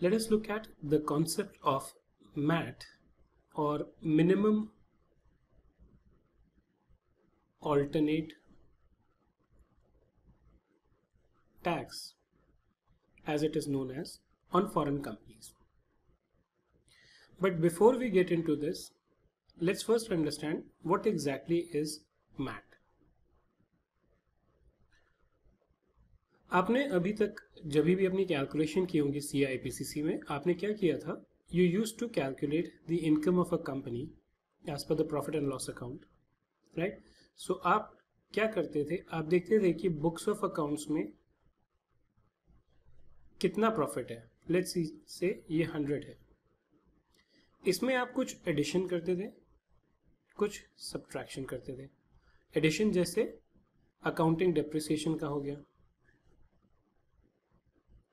Let us look at the concept of MAT, or minimum alternate tax, as it is known as, on foreign companies. But before we get into this, let's first understand what exactly is MAT. आपने अभी तक जब भी अपनी calculation की होंगी CIPCC में, आपने क्या किया था? You used to calculate the income of a company as per the profit and loss account, right? So आप क्या करते थे? आप देखते थे कि बुक्स ऑफ अकाउंट्स में कितना प्रॉफिट है. लेट्स से ये 100 है. इसमें आप कुछ एडिशन करते थे, कुछ सब्ट्रैक्शन करते थे. एडिशन जैसे अकाउंटिंग डेप्रिसिएशन का हो गया,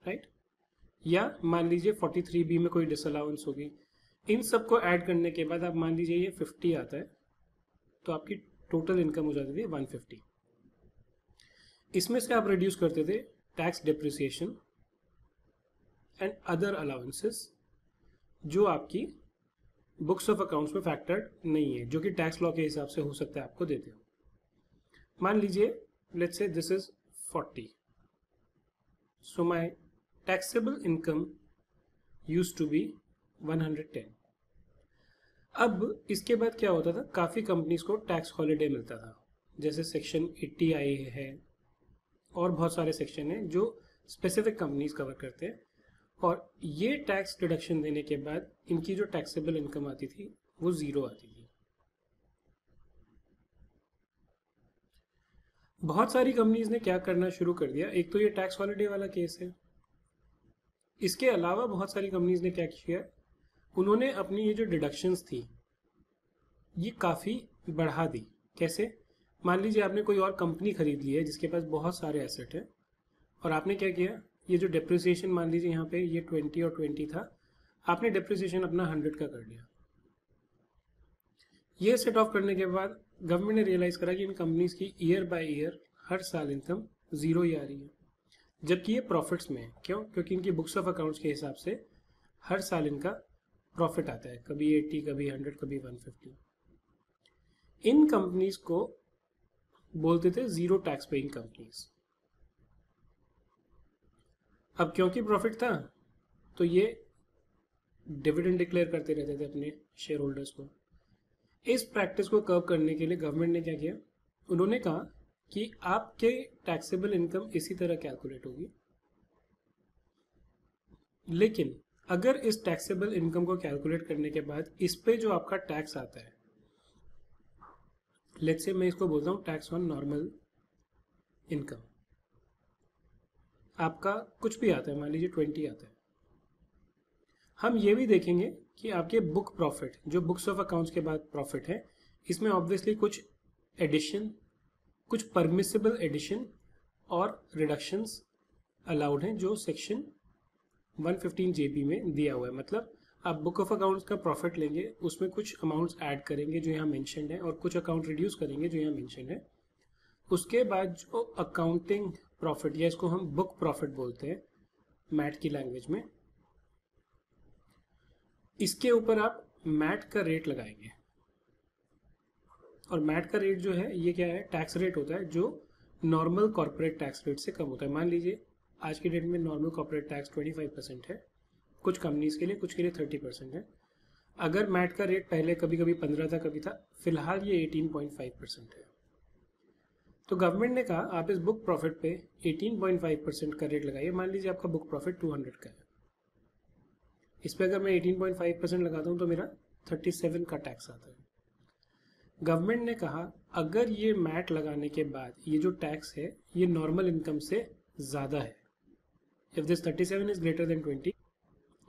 राइट? या मान लीजिए 43B में कोई डिसअलाउंस होगी. इन सबको ऐड करने के बाद आप मान लीजिए ये 50 आता है, तो आपकी टोटल इनकम हो जाती थी 150. इसमें से आप रिड्यूस करते थे tax depreciation and other allowances जो आपकी बुक्स ऑफ अकाउंट्स में फैक्टर्ड नहीं है, जो कि टैक्स लॉ के हिसाब से हो सकता है आपको देते हो. मान लीजिए let's say this is 40, so my taxable income used to be 110. अब इसके बाद क्या होता था, काफ़ी कंपनीज को टैक्स हॉलिडे मिलता था, जैसे सेक्शन 80 आई है और बहुत सारे सेक्शन हैं जो स्पेसिफिक कंपनीज कवर करते हैं. और ये टैक्स डिडक्शन देने के बाद इनकी जो टैक्सेबल इनकम आती थी वो ज़ीरो आती थी. बहुत सारी कंपनीज ने क्या करना शुरू कर दिया, एक तो ये टैक्स हॉलिडे वाला केस है. इसके अलावा बहुत सारी कंपनीज ने क्या किया, उन्होंने अपनी ये जो डिडक्शंस थी ये काफ़ी बढ़ा दी. कैसे? मान लीजिए आपने कोई और कंपनी खरीद ली है जिसके पास बहुत सारे एसेट है, और आपने क्या किया, ये जो डेप्रिसिएशन मान लीजिए यहाँ पे ये 20 और 20 था, आपने डेप्रिसिएशन अपना 100 का कर लिया. ये सेट ऑफ करने के बाद गवर्नमेंट ने रियलाइज करा कि इन कंपनीज की ईयर बाय ईयर हर साल इनकम ज़ीरो ही आ रही है, जबकि ये प्रॉफिट्स में है. क्यों? क्योंकि इनकी बुक्स ऑफ अकाउंट्स के हिसाब से हर साल इनका प्रॉफिट आता है, कभी 80, कभी 100, कभी 150. इन कंपनीज को बोलते थे जीरो टैक्स पेइंग कंपनीज. अब क्योंकि प्रॉफिट था तो ये डिविडेंड डिक्लेयर करते रहते थे अपने शेयर होल्डर्स को. इस प्रैक्टिस को कर्व करने के लिए गवर्नमेंट ने क्या किया, उन्होंने कहा कि आपके टैक्सेबल इनकम इसी तरह कैलकुलेट होगी, लेकिन अगर इस टैक्सेबल इनकम को कैलकुलेट करने के बाद इस पे जो आपका टैक्स आता है, लेट्स से मैं इसको बोलता हूँ टैक्स ऑन नॉर्मल इनकम, आपका कुछ भी आता है, मान लीजिए 20 आता है, हम ये भी देखेंगे कि आपके बुक प्रॉफिट, जो बुक्स ऑफ अकाउंट्स के बाद प्रॉफिट है, इसमें ऑब्वियसली कुछ एडिशन, कुछ परमिसिबल एडिशन और रिडक्शंस अलाउड हैं जो सेक्शन 115 JB में दिया हुआ है. मतलब आप बुक ऑफ अकाउंट्स का प्रॉफिट लेंगे, उसमें कुछ अमाउंट्स ऐड करेंगे जो यहाँ मेंशन्ड है, और कुछ अकाउंट रिड्यूस करेंगे जो यहाँ मेंशन्ड है. उसके बाद जो अकाउंटिंग प्रॉफिट, या इसको हम बुक प्रॉफिट बोलते हैं मैट की लैंग्वेज में, इसके ऊपर आप मैट का रेट लगाएंगे. और मैट का रेट जो है ये क्या है, टैक्स रेट होता है जो नॉर्मल कॉर्पोरेट टैक्स रेट से कम होता है. मान लीजिए आज की डेट में नॉर्मल कॉर्पोरेट टैक्स 25% है कुछ कंपनीज के लिए, कुछ के लिए 30% है. अगर मैट का रेट पहले कभी कभी 15 था, कभी था, फिलहाल ये 18.5% है. तो गवर्नमेंट ने कहा आप इस बुक प्रॉफिट पे 18.5% का रेट लगाइए. मान लीजिए आपका बुक प्रॉफिट 200 का है, इस पर अगर मैं 18.5% लगाता हूँ तो मेरा 37 का टैक्स आता है. गवर्नमेंट ने कहा अगर ये मैट लगाने के बाद ये जो टैक्स है ये नॉर्मल इनकम से ज़्यादा है, if this 37 is greater than 20,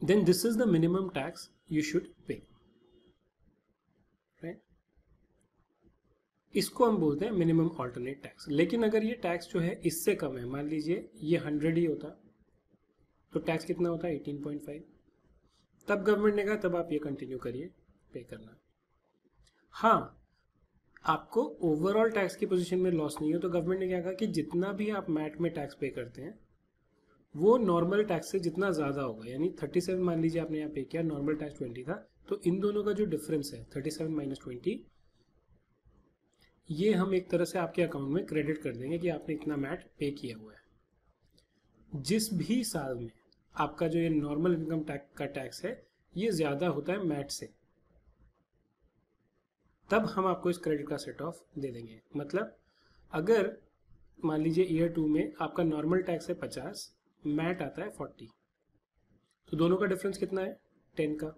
then this is the minimum tax you should pay. Right? इसको हम बोलते हैं मिनिमम ऑल्टरनेट टैक्स. लेकिन अगर ये टैक्स जो है इससे कम है, मान लीजिए ये 100 ही होता, तो टैक्स कितना होता है 18.5. तब गवर्नमेंट ने कहा तब आप ये कंटिन्यू करिए पे करना. हाँ, आपको ओवरऑल टैक्स की पोजीशन में लॉस नहीं हो, तो गवर्नमेंट ने क्या कहा कि जितना भी आप मैट में टैक्स पे करते हैं वो नॉर्मल टैक्स से जितना ज़्यादा होगा, यानी 37 मान लीजिए आपने यहाँ पे किया, नॉर्मल टैक्स 20 था, तो इन दोनों का जो डिफरेंस है 37 माइनस 20, ये हम एक तरह से आपके अकाउंट में क्रेडिट कर देंगे कि आपने इतना मैट पे किया हुआ है। जिस भी साल में आपका जो ये नॉर्मल इनकम टैक्स का टैक्स है ये ज़्यादा होता है मैट से, तब हम आपको इस क्रेडिट का सेट ऑफ दे देंगे। मतलब अगर मान लीजिए ईयर 2 में आपका नॉर्मल टैक्स है 50, मैट आता है 40, तो दोनों का डिफरेंस कितना है 10 का।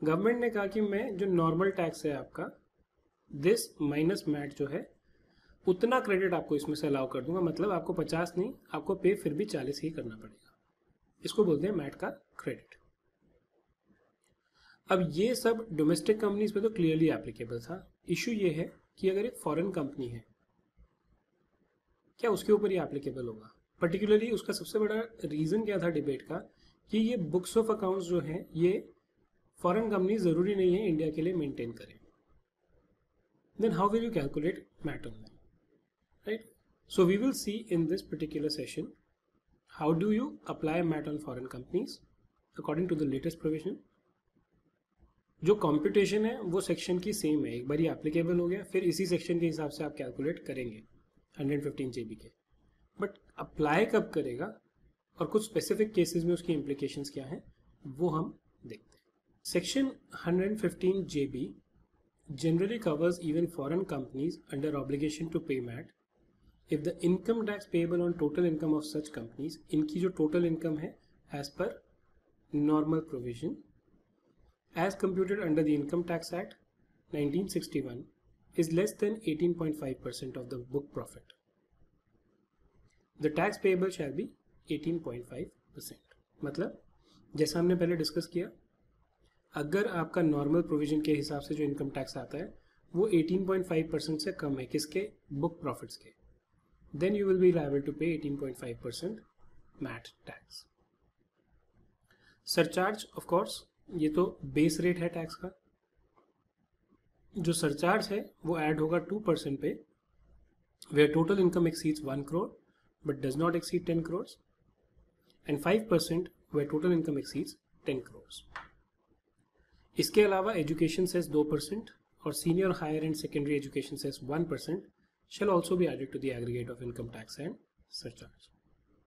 गवर्नमेंट ने कहा कि मैं जो नॉर्मल टैक्स है आपका दिस माइनस मैट जो है उतना क्रेडिट आपको इसमें से अलाउ कर दूंगा, मतलब आपको 50 नहीं, आपको पे फिर भी 40 ही करना पड़ेगा। इसको बोलते हैं मैट का क्रेडिट। अब ये सब डोमेस्टिक कंपनीज पे तो क्लियरली एप्लीकेबल था। इशू ये है कि अगर एक फॉरेन कंपनी है, क्या उसके ऊपर ये एप्लीकेबल होगा? पर्टिकुलरली उसका सबसे बड़ा रीजन क्या था डिबेट का कि ये बुक्स ऑफ अकाउंट्स जो हैं ये फॉरेन कंपनी जरूरी नहीं है इंडिया के लिए मेंटेन करें। Then how will you calculate MAT on them, right? So we will see in this particular session how do you apply MAT on foreign companies according to the latest provision. जो computation है वो section की same है, एक बार ये applicable हो गया फिर इसी सेक्शन के हिसाब से आप कैलकुलेट करेंगे 115 GB के, बट अप्लाई कब करेगा और कुछ स्पेसिफिक केसेस में उसकी इम्प्लीकेशंस क्या हैं वो हम देखते हैं। Section 115 GB generally covers even foreign companies under obligation to pay MAT if the income tax payable on total income of such companies, इनकी जो total income है as per normal provision as computed under the Income Tax Act 1961 is less than 18.5% of the book profit. The tax payable shall be 18.5%. मतलब जैसा हमने पहले discuss किया, अगर आपका नॉर्मल प्रोविजन के हिसाब से जो इनकम टैक्स आता है वो 18.5% से कम है, किसके? बुक प्रॉफिट्स के, then you will be liable to pay 18.5% MAT tax. Surcharge of course ये तो बेस रेट है टैक्स का, जो सरचार्ज है वो ऐड होगा 2% पे where total income exceeds 1 crore but does not exceed 10 crores and 5% where total income exceeds 10 crores. इसके अलावा एजुकेशन सेस 2% और senior higher and secondary education cess 1% shall also be added to the aggregate of income tax and surcharge.